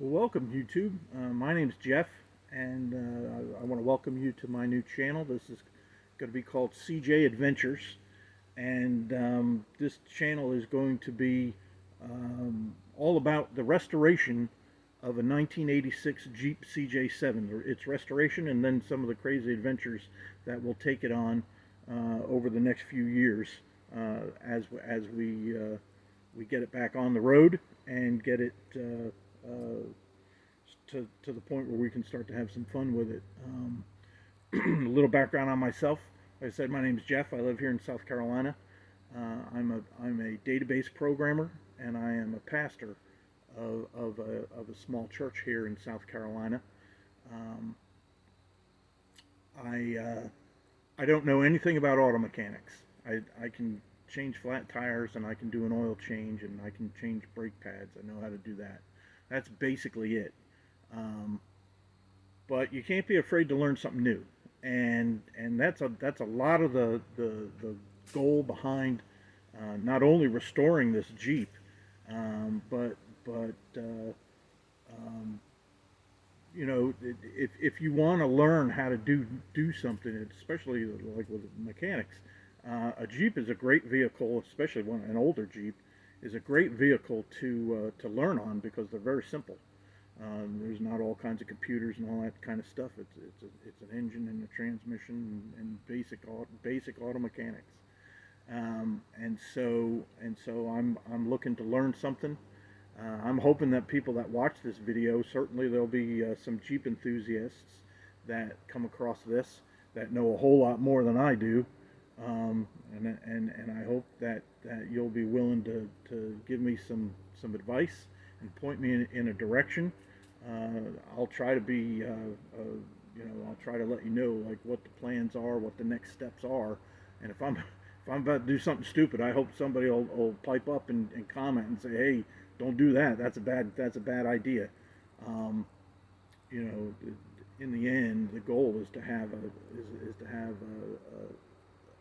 Well, welcome YouTube. My name's Jeff, and I want to welcome you to my new channel. This is going to be called CJ Adventures, and this channel is going to be all about the restoration of a 1986 Jeep CJ7. Its restoration, and then some of the crazy adventures that will take it on over the next few years as we get it back on the road and get it. To the point where we can start to have some fun with it. A little background on myself. Like I said, my name is Jeff. I live here in South Carolina. I'm a database programmer, and I am a pastor of a small church here in South Carolina. Um, I don't know anything about auto mechanics. I can change flat tires, and I can do an oil change, and I can change brake pads. I know how to do that. That's basically it. Um, but you can't be afraid to learn something new, and that's a lot of the goal behind not only restoring this Jeep, but um, if you want to learn how to do something, especially like with mechanics, a Jeep is a great vehicle, especially an older Jeep is a great vehicle to learn on because they're very simple. There's not all kinds of computers and all that kind of stuff. It's an engine and a transmission and basic auto mechanics. And so I'm looking to learn something. I'm hoping that people that watch this video, certainly there'll be some Jeep enthusiasts that come across this that know a whole lot more than I do. And I hope that you'll be willing to give me some advice and point me in a direction. I'll try to be, I'll try to let you know like what the plans are, what the next steps are, and if I'm about to do something stupid, I hope somebody will pipe up and comment and say, hey, don't do that. That's a bad idea. Um, you know, in the end, the goal is to have is to have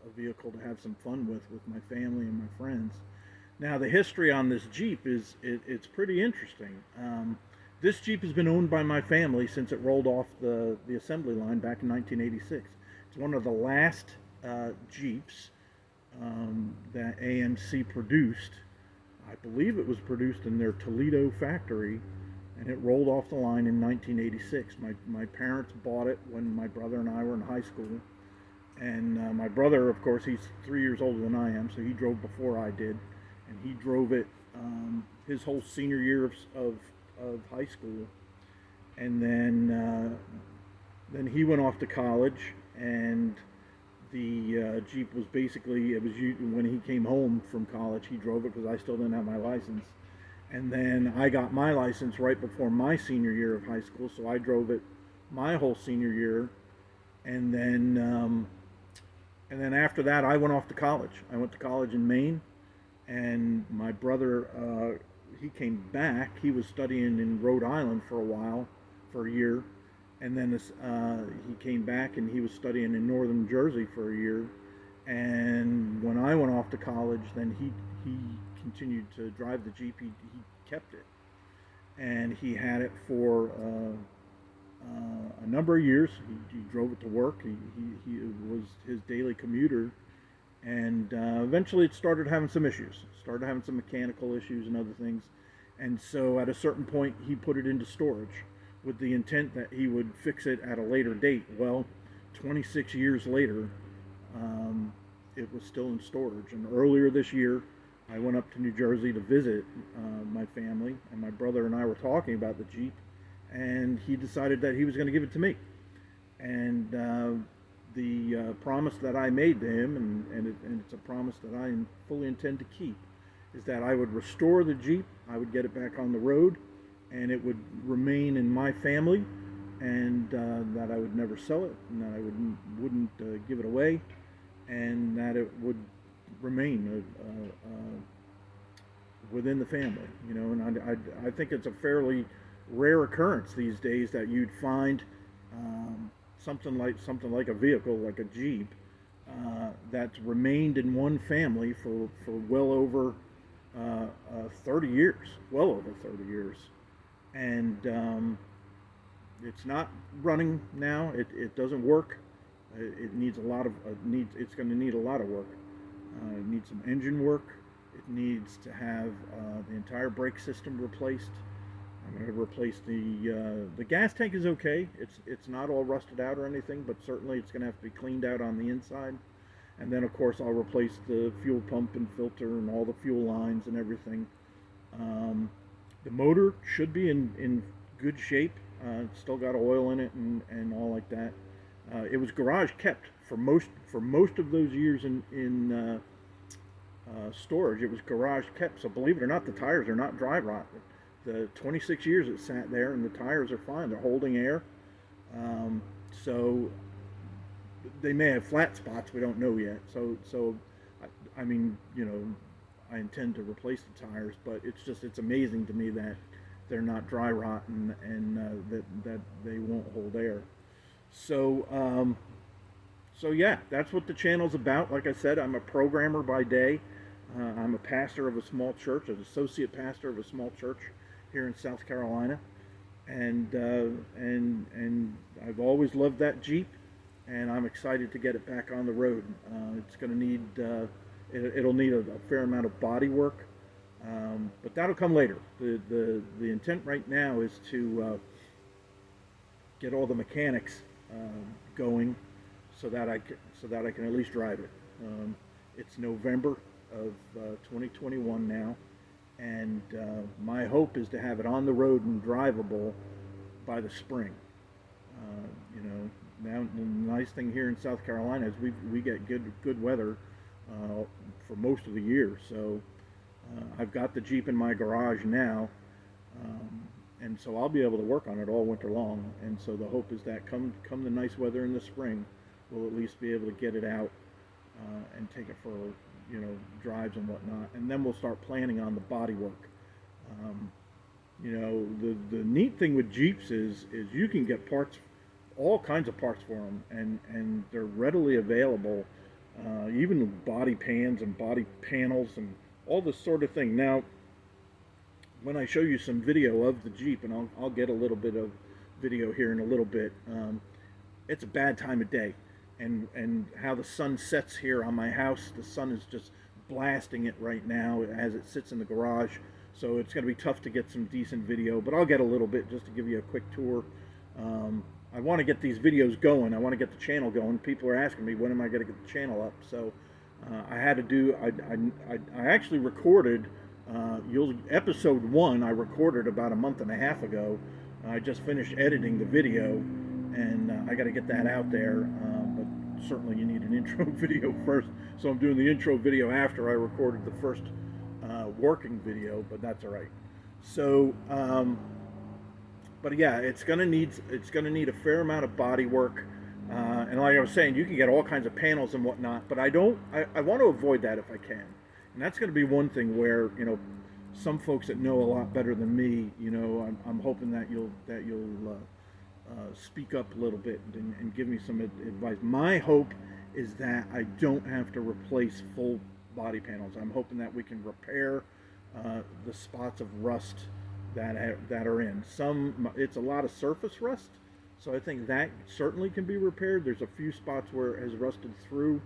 a vehicle to have some fun with my family and my friends. Now, the history on this Jeep it's pretty interesting. This Jeep has been owned by my family since it rolled off the assembly line back in 1986. It's one of the last Jeeps that AMC produced. I believe it was produced in their Toledo factory, and it rolled off the line in 1986. My parents bought it when my brother and I were in high school. And my brother, of course, he's 3 years older than I am, so he drove before I did. And he drove it his whole senior year of high school. And then he went off to college, and the Jeep was basically, it was when he came home from college, he drove it because I still didn't have my license. And then I got my license right before my senior year of high school, so I drove it my whole senior year. And then after that, I went off to college. I went to college in Maine, and my brother, he came back. He was studying in Rhode Island for a while, for a year, and then he came back and he was studying in northern Jersey for a year. And when I went off to college, then he continued to drive the Jeep. He kept it, and he had it for a number of years. He drove it to work. It was his daily commuter, and eventually it started having some issues. Started having some mechanical issues and other things, and so at a certain point he put it into storage with the intent that he would fix it at a later date. Well, 26 years later, it was still in storage. And earlier this year, I went up to New Jersey to visit my family, and my brother and I were talking about the Jeep, and he decided that he was going to give it to me. And the promise that I made to him, and it's a promise that I fully intend to keep, is that I would restore the Jeep, I would get it back on the road, and it would remain in my family, and that I would never sell it, and that I wouldn't give it away, and that it would remain within the family. And I think it's a fairly rare occurrence these days that you'd find something like a vehicle like a Jeep that's remained in one family for well over 30 years, well over 30 years. and it's not running now. It doesn't work. It needs a lot of it's going to need a lot of work. It needs some engine work. It needs to have the entire brake system replaced. I'm going to replace the gas tank is okay. It's not all rusted out or anything, but certainly it's going to have to be cleaned out on the inside. And then of course I'll replace the fuel pump and filter and all the fuel lines and everything. Um, the motor should be in good shape. It's still got oil in it and all like that. It was garage kept for most of those years in storage. It was garage kept. So believe it or not, the tires are not dry rot. The 26 years it sat there, and the tires are fine. They're holding air. So they may have flat spots. We don't know yet. I mean, I intend to replace the tires, but it's amazing to me that they're not dry rot and that they won't hold air. So yeah, that's what the channel's about. Like I said, I'm a programmer by day. I'm a pastor of a small church, an associate pastor of a small church here in South Carolina, and I've always loved that Jeep, and I'm excited to get it back on the road. It's going to need it'll need a fair amount of body work, but that'll come later. The intent right now is to get all the mechanics going so that I can at least drive it. It's November of 2021 now, and my hope is to have it on the road and drivable by the spring. Now the nice thing here in South Carolina is we get good weather for most of the year. So I've got the Jeep in my garage now, and so I'll be able to work on it all winter long. And so the hope is that come the nice weather in the spring, we'll at least be able to get it out and take it for drives and whatnot, and then we'll start planning on the body work. The neat thing with Jeeps is you can get parts, all kinds of parts for them, and they're readily available. Even body pans and body panels and all this sort of thing. Now, when I show you some video of the Jeep, and I'll get a little bit of video here in a little bit, it's a bad time of day. And how the sun sets here on my house, the sun is just blasting it right now as it sits in the garage. So it's going to be tough to get some decent video, but I'll get a little bit just to give you a quick tour. I want to get these videos going. I want to get the channel going. People are asking me, when am I going to get the channel up? So I had to do, I actually recorded, episode 1 I recorded about a month and a half ago. I just finished editing the video, and I got to get that out there. But certainly you need an intro video first. So I'm doing the intro video after I recorded the first working video, but that's all right. So, but yeah, it's gonna need a fair amount of body work, and like I was saying, you can get all kinds of panels and whatnot. But I want to avoid that if I can, and that's going to be one thing where some folks that know a lot better than me, I'm hoping that you'll speak up a little bit and give me some advice. My hope is that I don't have to replace full body panels. I'm hoping that we can repair the spots of rust that are in. It's a lot of surface rust, so I think that certainly can be repaired. There's a few spots where it has rusted through,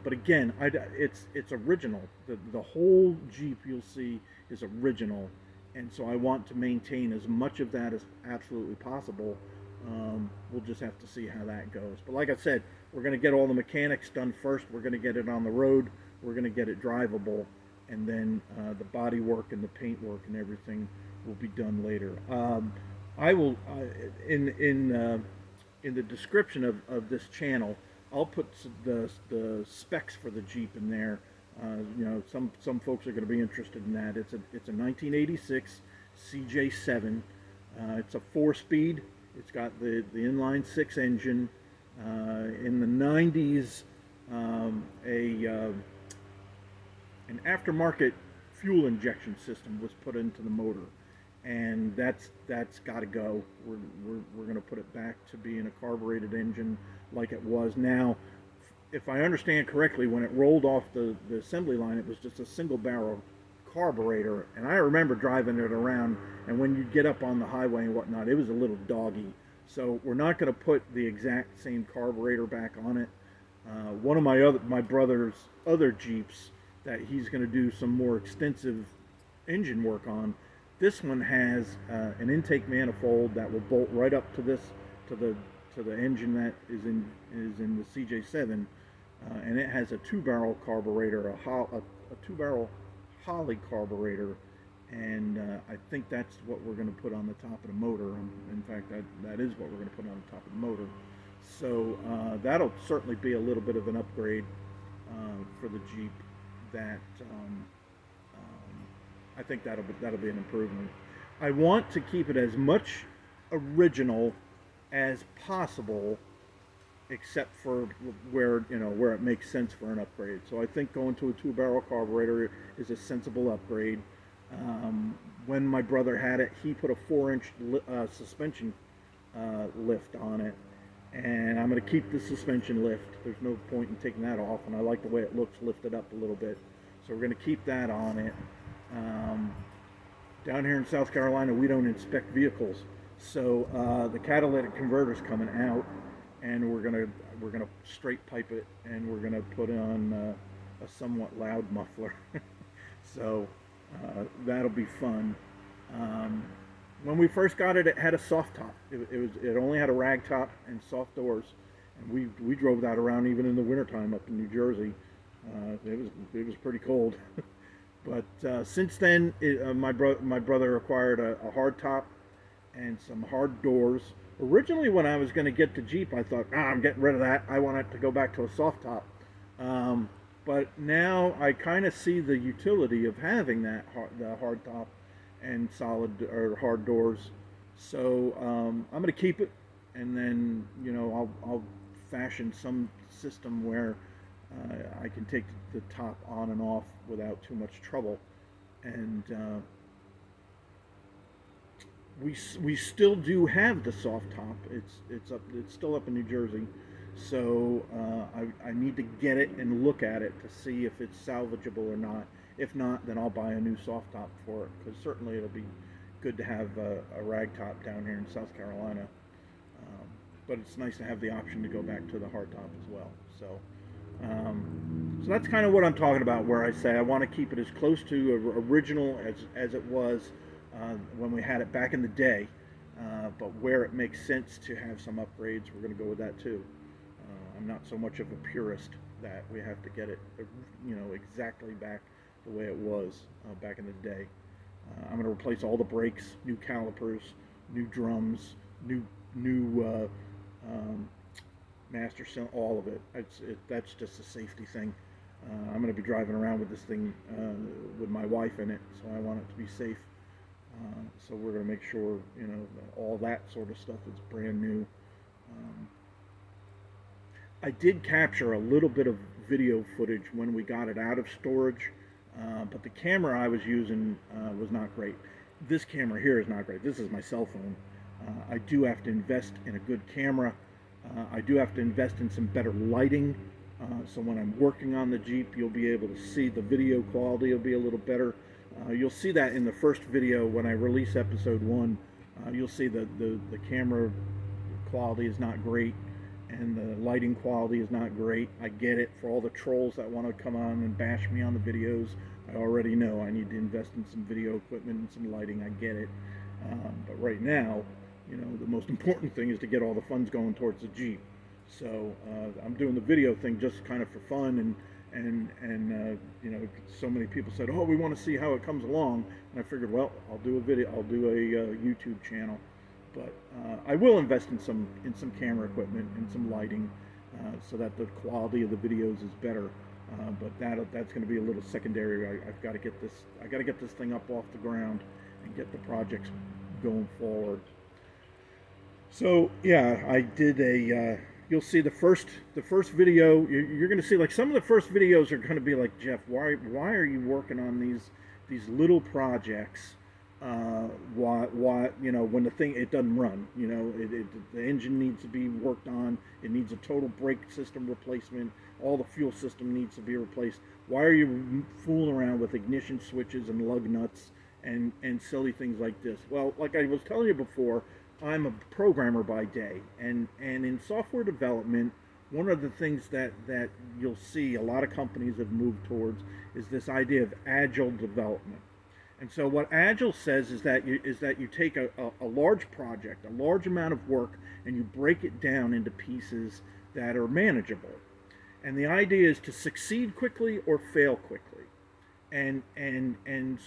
but again, it's original. The whole Jeep you'll see is original, and so I want to maintain as much of that as absolutely possible. We'll just have to see how that goes. But like I said, we're going to get all the mechanics done first. We're going to get it on the road. We're going to get it drivable, and then the body work and the paint work and everything will be done later. I will in the description of this channel, I'll put the specs for the Jeep in there. Some folks are going to be interested in that. It's a 1986 CJ7. It's a 4-speed. It's got the inline 6 engine. In the 90s, an aftermarket fuel injection system was put into the motor, and that's got to go. We're going to put it back to being a carbureted engine like it was. Now, if I understand correctly, when it rolled off the assembly line, it was just a single barrel carburetor, and I remember driving it around, and when you get up on the highway and whatnot, it was a little doggy. So we're not going to put the exact same carburetor back on it. One of my brother's other Jeeps that he's going to do some more extensive engine work on. This one has an intake manifold that will bolt right up to this to the engine that is in the CJ7, and it has a 2-barrel carburetor, a 2-barrel Holly carburetor, and I think that's what we're going to put on the top of the motor. In fact, that is what we're going to put on the top of the motor. So that'll certainly be a little bit of an upgrade for the Jeep. That I think that'll be an improvement. I want to keep it as much original as possible, except for where it makes sense for an upgrade. So I think going to a 2-barrel carburetor is a sensible upgrade. When my brother had it, he put a 4-inch suspension lift on it, and I'm going to keep the suspension lift. There's no point in taking that off, and I like the way it looks lifted up a little bit. So we're going to keep that on it. Down here in South Carolina, we don't inspect vehicles, so the catalytic converter's coming out, and we're gonna straight pipe it, and we're gonna put on a somewhat loud muffler. So that'll be fun. When we first got it, it had a soft top. It only had a rag top and soft doors, and we drove that around even in the wintertime up in New Jersey. It was pretty cold. But since then, my brother acquired a hardtop and some hard doors. Originally, when I was going to get the Jeep, I thought, I'm getting rid of that. I want it to go back to a soft top. But now I kind of see the utility of having the hardtop and solid or hard doors. So I'm going to keep it, and then I'll fashion some system where I can take the top on and off without too much trouble. And we still do have the soft top. It's still up in New Jersey, so I need to get it and look at it to see if it's salvageable or not. If not, then I'll buy a new soft top for it, because certainly it'll be good to have a rag top down here in South Carolina. But it's nice to have the option to go back to the hard top as well. So that's kind of what I'm talking about, where I say I want to keep it as close to original as it was when we had it back in the day, but where it makes sense to have some upgrades, we're going to go with that too. I'm not so much of a purist that we have to get it exactly back the way it was back in the day. I'm going to replace all the brakes, new calipers, new drums, new master cylinder, all of it. That's just a safety thing. I'm going to be driving around with this thing with my wife in it, so I want it to be safe. So we're going to make sure that all that sort of stuff is brand new. I did capture a little bit of video footage when we got it out of storage, but the camera I was using was not great. This camera here is not great. This is my cell phone. I do have to invest in a good camera. I do have to invest in some better lighting, so when I'm working on the Jeep, you'll be able to see the video quality will be a little better. You'll see that in the first video when I release episode 1. You'll see the camera quality is not great, and the lighting quality is not great. I get it. For all the trolls that want to come on and bash me on the videos, I already know I need to invest in some video equipment and some lighting. I get it. But right now, the most important thing is to get all the funds going towards the Jeep. So I'm doing the video thing just kind of for fun, and so many people said, oh, we want to see how it comes along, and I figured, well, I'll do a YouTube channel. But I will invest in some camera equipment and some lighting, so that the quality of the videos is better. But that's going to be a little secondary. I've got to get this thing up off the ground and get the projects going forward. So yeah, I did you'll see the first video. You're going to see, like, some of the first videos are going to be like, Jeff, why are you working on these little projects why when the thing it doesn't run, the engine needs to be worked on, it needs a total brake system replacement, all the fuel system needs to be replaced. Why are you fooling around with ignition switches and lug nuts and silly things like this? Well, like I was telling you before, I'm a programmer by day, and in software development, one of the things that you'll see a lot of companies have moved towards is this idea of agile development. And so what Agile says is that you take a large project, a large amount of work, and you break it down into pieces that are manageable. And the idea is to succeed quickly or fail quickly. And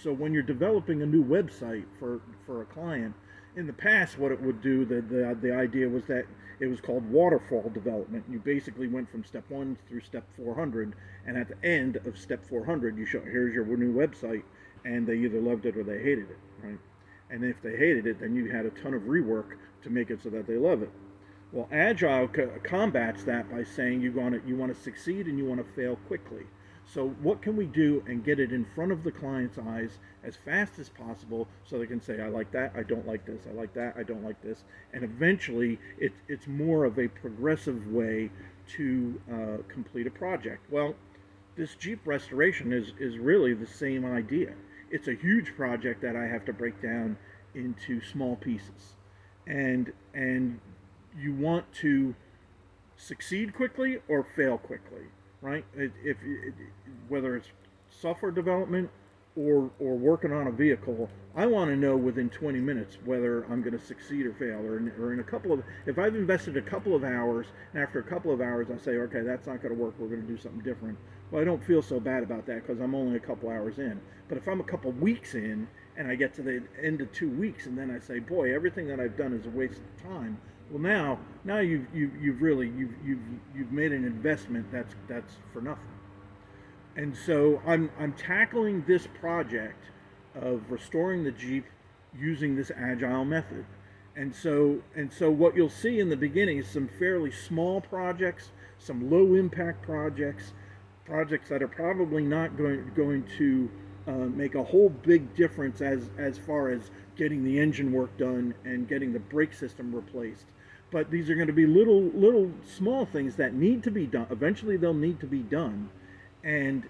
so when you're developing a new website for a client, in the past, what it would do, the idea was that it was called waterfall development. You basically went from step 1 through step 400, and at the end of step 400, you show here's your new website, and they either loved it or they hated it, right? And if they hated it, then you had a ton of rework to make it so that they love it. Well, Agile combats that by saying you want to succeed and you want to fail quickly. So what can we do and get it in front of the client's eyes as fast as possible so they can say, I like that, I don't like this, I like that, I don't like this. And eventually it's more of a progressive way to complete a project. Well, this Jeep restoration is really the same idea. It's a huge project that I have to break down into small pieces. And you want to succeed quickly or fail quickly, right? Whether it's software development or working on a vehicle, I want to know within 20 minutes whether I'm going to succeed or fail, or in a couple of, if I've invested a couple of hours, and after a couple of hours I say, okay, that's not going to work, we're going to do something different. Well, I don't feel so bad about that because I'm only a couple hours in. But if I'm a couple weeks in and I get to the end of 2 weeks and then I say, boy, everything that I've done is a waste of time. Well, now you've really you've made an investment that's for nothing. And so I'm tackling this project of restoring the Jeep using this agile method. And so what you'll see in the beginning is some fairly small projects, some low impact projects that are probably not going to make a whole big difference as far as getting the engine work done and getting the brake system replaced. But these are going to be little small things that need to be done. Eventually, they'll need to be done, and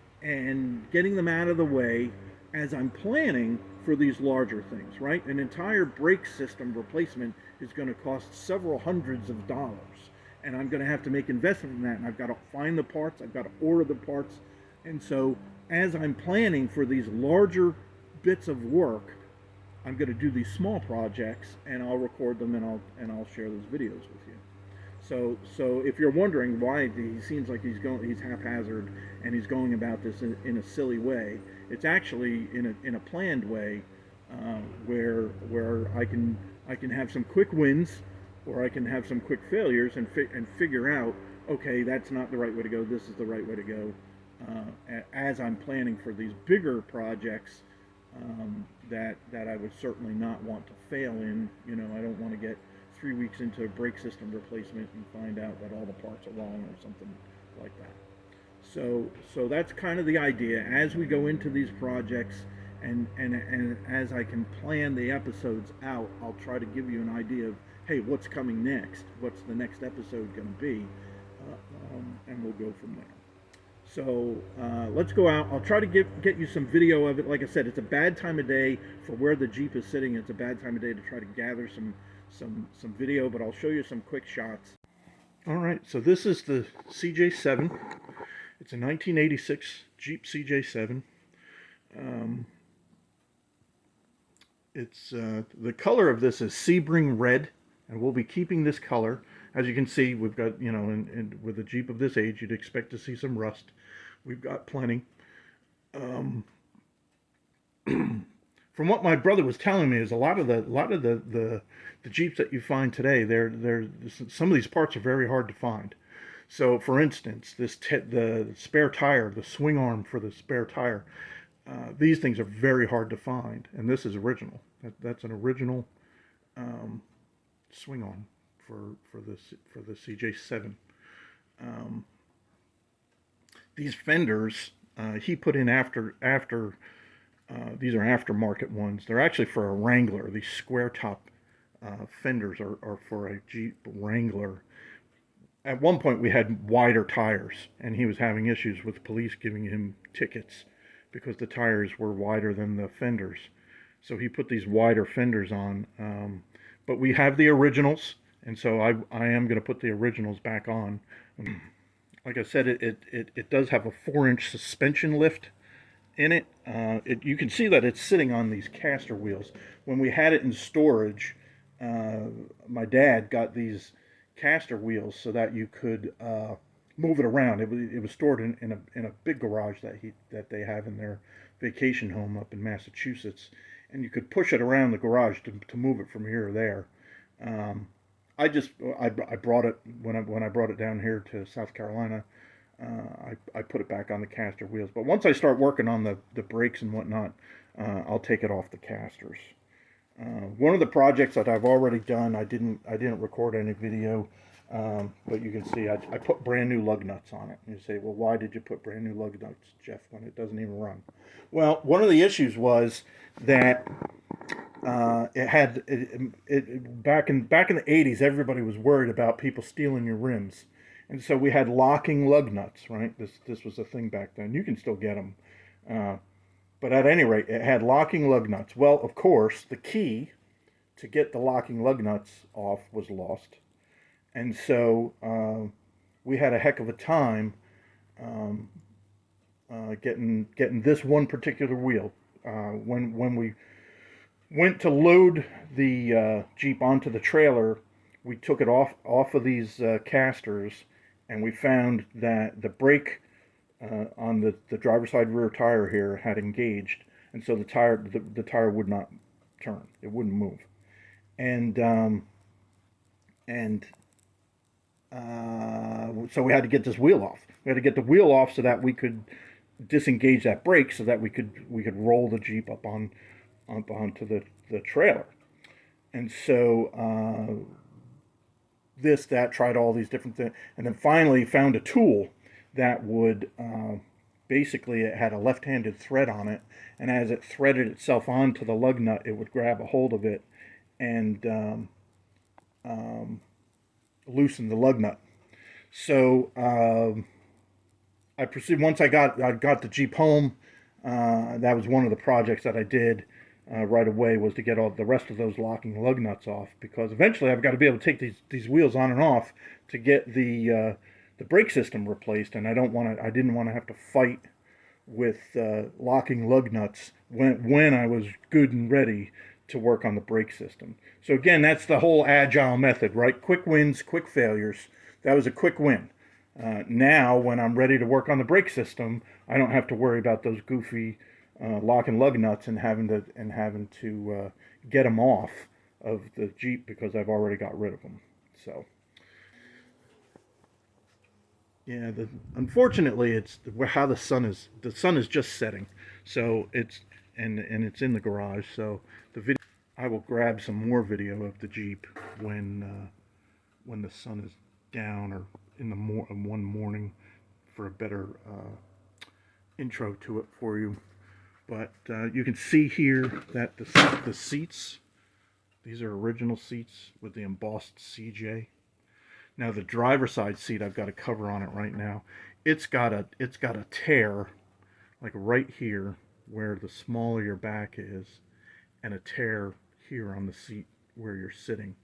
getting them out of the way as I'm planning for these larger things. Right, an entire brake system replacement is going to cost several hundreds of dollars, and I'm going to have to make investment in that. And I've got to find the parts. I've got to order the parts, and so as I'm planning for these larger bits of work, I'm going to do these small projects, and I'll record them, and I'll share those videos with you. So if you're wondering why he seems like he's haphazard and he's going about this in a silly way, it's actually in a planned way, where I can have some quick wins, or I can have some quick failures and figure out, okay, that's not the right way to go. This is the right way to go. As I'm planning for these bigger projects, that I would certainly not want to fail in. I don't want to get 3 weeks into a brake system replacement and find out that all the parts are wrong or something like that. So that's kind of the idea. As we go into these projects, and as I can plan the episodes out, I'll try to give you an idea of, hey, what's coming next? What's the next episode going to be? And we'll go from there. So let's go out. I'll try to get you some video of it. Like I said, it's a bad time of day for where the Jeep is sitting. It's a bad time of day to try to gather some video, but I'll show you some quick shots. All right, so this is the CJ7. It's a 1986 Jeep CJ7. It's the color of this is Sebring red, and we'll be keeping this color. As you can see, we've got, and with a Jeep of this age, you'd expect to see some rust. We've got plenty. From what my brother was telling me, is a lot of the Jeeps that you find today, some of these parts are very hard to find. So, for instance, the spare tire, the swing arm for the spare tire, these things are very hard to find, and this is original. That's an original swing arm for the CJ7. These fenders he put in after These are aftermarket ones. They're actually for a Wrangler. These square top fenders are for a Jeep Wrangler. At one point, we had wider tires, and he was having issues with police giving him tickets because the tires were wider than the fenders. So he put these wider fenders on. But we have the originals, and so I am going to put the originals back on. Like I said, it does have a 4-inch suspension lift in it. You can see that it's sitting on these caster wheels. When we had it in storage, my dad got these caster wheels so that you could move it around. It was stored in a big garage that they have in their vacation home up in Massachusetts, and you could push it around the garage to move it from here or there. Um, I brought it when I brought it down here to South Carolina. I put it back on the caster wheels. But once I start working on the brakes and whatnot, I'll take it off the casters. One of the projects that I've already done, I didn't record any video, but you can see I put brand new lug nuts on it. And you say, well, why did you put brand new lug nuts, Jeff, when it doesn't even run? Well, one of the issues was that back in the 80s, everybody was worried about people stealing your rims, and so we had locking lug nuts. Right, this was a thing back then. You can still get them, but at any rate, it had locking lug nuts. Well, of course, the key to get the locking lug nuts off was lost, and so we had a heck of a time um, getting this one particular wheel. When we went to load the Jeep onto the trailer, we took it off of these casters, and we found that the brake on the driver's side rear tire here had engaged, and so the tire would not turn. It wouldn't move, and and so we had to get this wheel off. We had to get the wheel off so that we could disengage that brake, so that we could roll the Jeep up onto the trailer. And so tried all these different things, and then finally found a tool that would basically, it had a left-handed thread on it, and as it threaded itself onto the lug nut, it would grab a hold of it and loosen the lug nut. So I proceeded. Once I got the Jeep home. That was one of the projects that I did right away, was to get all the rest of those locking lug nuts off, because eventually I've got to be able to take these wheels on and off to get the brake system replaced, and I didn't want to have to fight with locking lug nuts when I was good and ready to work on the brake system. So again, that's the whole agile method, right? Quick wins, quick failures. That was a quick win. Now, when I'm ready to work on the brake system, I don't have to worry about those goofy lock and lug nuts and having to get them off of the Jeep, because I've already got rid of them. So yeah, unfortunately, it's how the sun is. The sun is just setting, so it's in the garage. So the video, I will grab some more video of the Jeep when the sun is down, or in one morning, for a better intro to it for you. But you can see here that the seats, these are original seats with the embossed CJ. Now the driver's side seat, I've got a cover on it right now. It's got a tear, like right here where the small of your back is, and a tear here on the seat where you're sitting.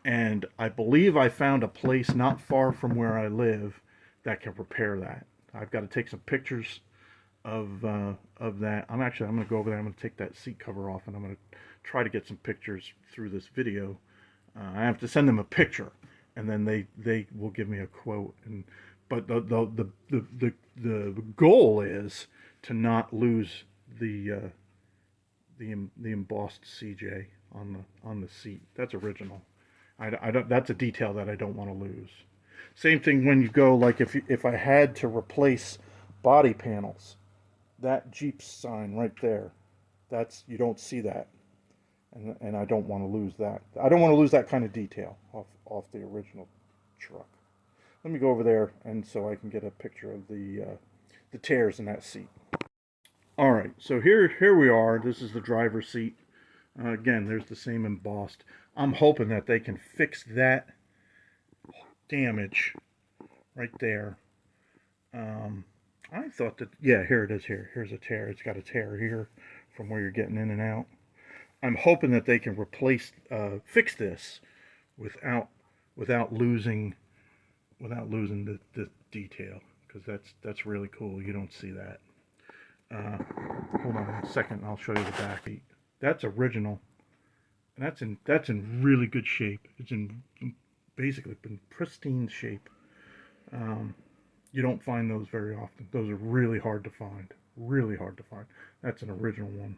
And I believe I found a place not far from where I live that can repair that. I've got to take some pictures of that. I'm going to go over there. I'm going to take that seat cover off, and I'm going to try to get some pictures through this video. I have to send them a picture, and then they will give me a quote. But the goal is to not lose the embossed CJ on the seat. That's original. I don't. That's a detail that I don't want to lose. Same thing when you go, like if I had to replace body panels, that Jeep sign right there, you don't see that, and I don't want to lose that. I don't want to lose that kind of detail off the original truck. Let me go over there, and so I can get a picture of the tears in that seat. All right, so here we are. This is the driver's seat. Again, there's the same embossed. I'm hoping that they can fix that damage right there. I thought that, yeah, here it is. Here's a tear. It's got a tear here from where you're getting in and out. I'm hoping that they can fix this without without losing the detail, because that's really cool. You don't see that. Uh, Hold on a second. I'll show you the back. That's original. And that's in really good shape. It's in basically been pristine shape. Um, you don't find those very often. Those are really hard to find. Really hard to find. That's an original one.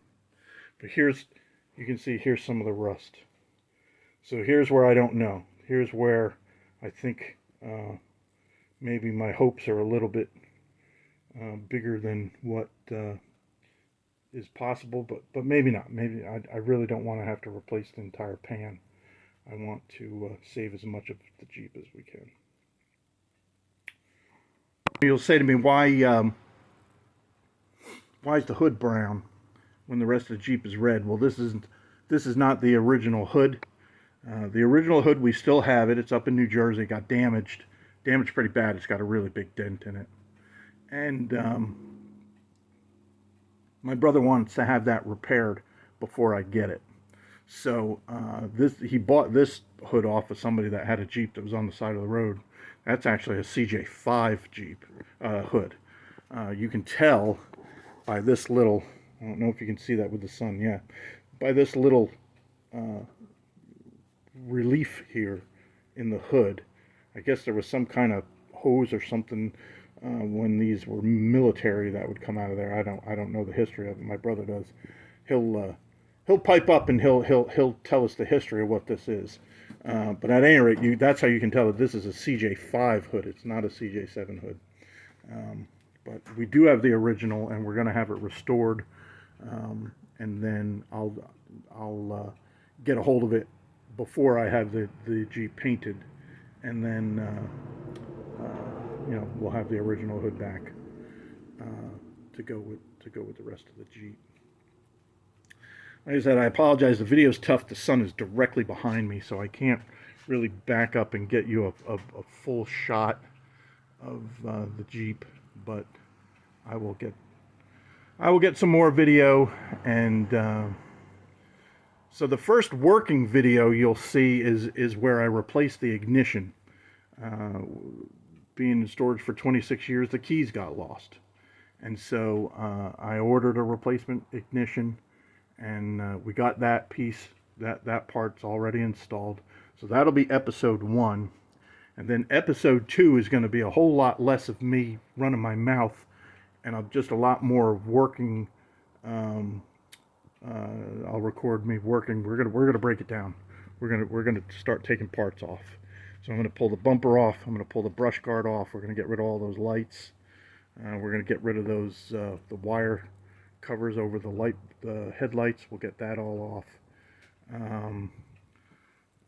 But you can see here's some of the rust. So here's where I don't know. Here's where I think maybe my hopes are a little bit bigger than what is possible, but maybe not. Maybe I really don't want to have to replace the entire pan. I want to save as much of the Jeep as we can. You'll say to me, why is the hood brown when the rest of the Jeep is red? Well, this is not the original hood. The original hood, we still have it. It's up in New Jersey. It got damaged pretty bad. It's got a really big dent in it. And my brother wants to have that repaired before I get it. So he bought this hood off of somebody that had a Jeep that was on the side of the road. That's actually a CJ7 Jeep hood. You can tell by this little, I don't know if you can see that with the sun, yeah, by this little relief here in the hood. I guess there was some kind of hose or something when these were military that would come out of there. I don't know the history of it. My brother does. He'll pipe up and he'll tell us the history of what this is. But at any rate, that's how you can tell that this is a CJ7 hood. It's not a CJ7 hood. But we do have the original, and we're going to have it restored. And then I'll get a hold of it before I have the Jeep painted, and then we'll have the original hood back to go with the rest of the Jeep. Like I said, I apologize. The video's tough. The sun is directly behind me, so I can't really back up and get you a full shot of the Jeep. But I will get some more video. And so the first working video you'll see is where I replaced the ignition. Being in storage for 26 years, the keys got lost, and so I ordered a replacement ignition. And we got that piece, that part's already installed. So that'll be episode 1. And then episode 2 is going to be a whole lot less of me running my mouth, and just a lot more of working. I'll record me working. We're gonna break it down. We're gonna start taking parts off. So I'm gonna pull the bumper off. I'm gonna pull the brush guard off. We're gonna get rid of all those lights. We're gonna get rid of those the wire covers over the headlights. We'll get that all off.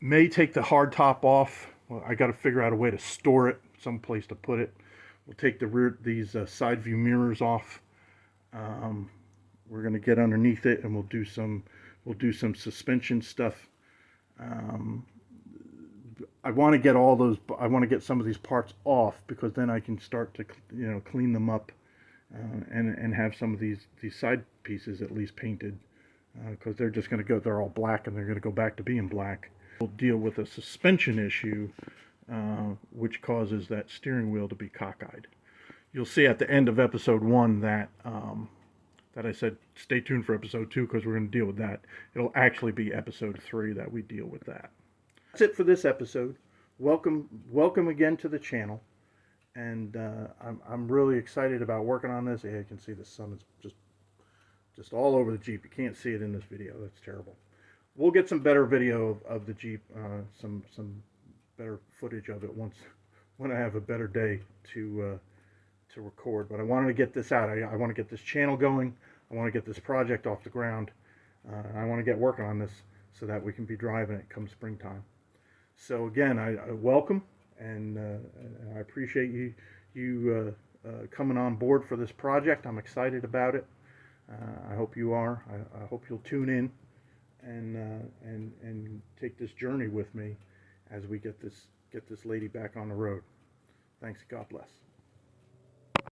May take the hardtop off. Well, I got to figure out a way to store it, some place to put it. We'll take these side view mirrors off. We're going to get underneath it, and we'll do some suspension stuff. I want to get I want to get some of these parts off, because then I can start to clean them up. And have some of these side pieces at least painted, because they're just going to go, they're all black, and they're going to go back to being black. We'll deal with a suspension issue, which causes that steering wheel to be cockeyed. You'll see at the end of episode 1 that I said stay tuned for episode 2, because we're going to deal with that. It'll actually be episode 3 that we deal with that. That's it for this episode. Welcome again to the channel. And I'm really excited about working on this. Yeah, you can see the sun is just all over the Jeep. You can't see it in this video. That's terrible. We'll get some better video of the Jeep, some better footage of it when I have a better day to record. But I wanted to get this out. I want to get this channel going. I want to get this project off the ground. I want to get working on this so that we can be driving it come springtime. So again, I welcome. And I appreciate you coming on board for this project. I'm excited about it. I hope you are. I hope you'll tune in and take this journey with me as we get this lady back on the road. Thanks. God bless.